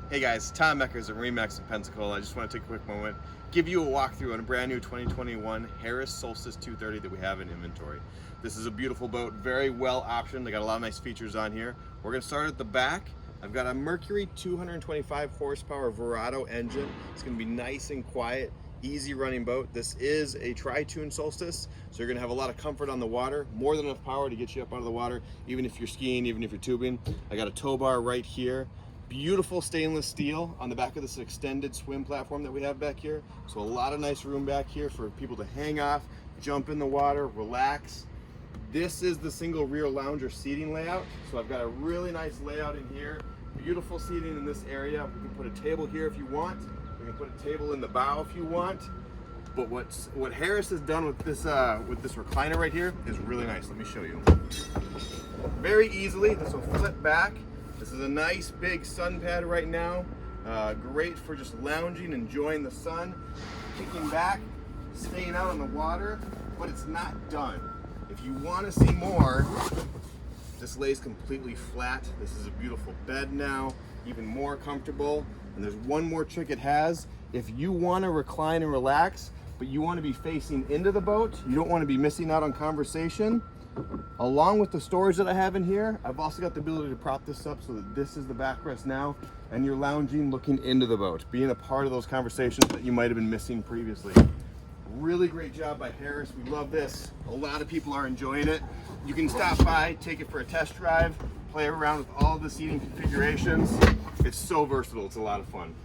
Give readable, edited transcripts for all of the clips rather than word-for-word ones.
Hey guys, Tom Eckers at MarineMax Pensacola. I just want to take a quick moment, give you a walkthrough on a brand new 2021 Harris Solstice 230 that we have in inventory. This is a beautiful boat, very well optioned. They got a lot of nice features on here. We're going to start at the back. I've got a Mercury 225 horsepower Verado engine. It's going to be nice and quiet, easy running boat. This is a tri-tune Solstice, so you're going to have a lot of comfort on the water, more than enough power to get you up out of the water, even if you're skiing, even if you're tubing. I got a tow bar right here. Beautiful stainless steel on the back of this extended swim platform that we have back here. So a lot of nice room back here for people to hang off, jump in the water, relax. This is the single rear lounger seating layout. So I've got a really nice layout in here. Beautiful seating in this area. We can put a table here if you want. We can put a table in the bow if you want. But what Harris has done with this recliner right here is really nice. Let me show you. Very easily, this will flip back. This is a nice big sun pad right now. Great for just lounging, enjoying the sun, kicking back, staying out on the water, but it's not done. If you want to see more, this lays completely flat. This is a beautiful bed now, even more comfortable. And there's one more trick it has. If you want to recline and relax, but you want to be facing into the boat, you don't want to be missing out on conversation, along with the storage that I have in here, I've also got the ability to prop this up so that this is the backrest now, and you're lounging looking into the boat, being a part of those conversations that you might have been missing previously. Really great job by Harris. We love this. A lot of people are enjoying it. You can stop by, take it for a test drive, play around with all the seating configurations. It's so versatile. It's a lot of fun.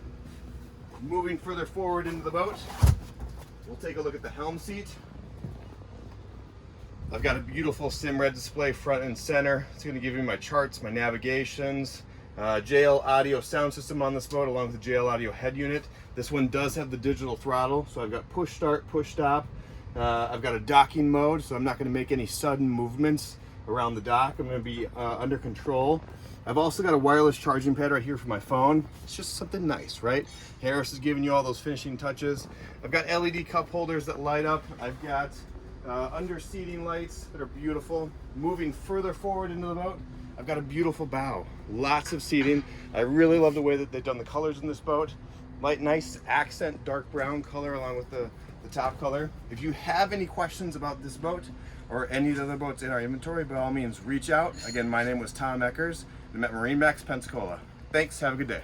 Moving further forward into the boat, we'll take a look at the Helm Seat. I've got a beautiful Simred display front and center. It's going to give me my charts, my navigations, JL audio sound system on this boat along with the JL audio head unit. This one does have the digital throttle, so I've got push start, push stop. I've got a docking mode, so I'm not going to make any sudden movements around the dock. I'm going to be under control. I've also got a wireless charging pad right here for my phone. It's just something nice, right? Harris is giving you all those finishing touches. I've got LED cup holders that light up. I've got under seating lights that are beautiful. Moving further forward into the boat, I've got a beautiful bow, lots of seating. I really love the way that they've done the colors in this boat. Nice accent dark brown color along with the top color. If you have any questions about this boat or any of the other boats in our inventory, by all means reach out. Again, my name was Tom Eckers. I'm at MarineMax Pensacola. Thanks, have a good day.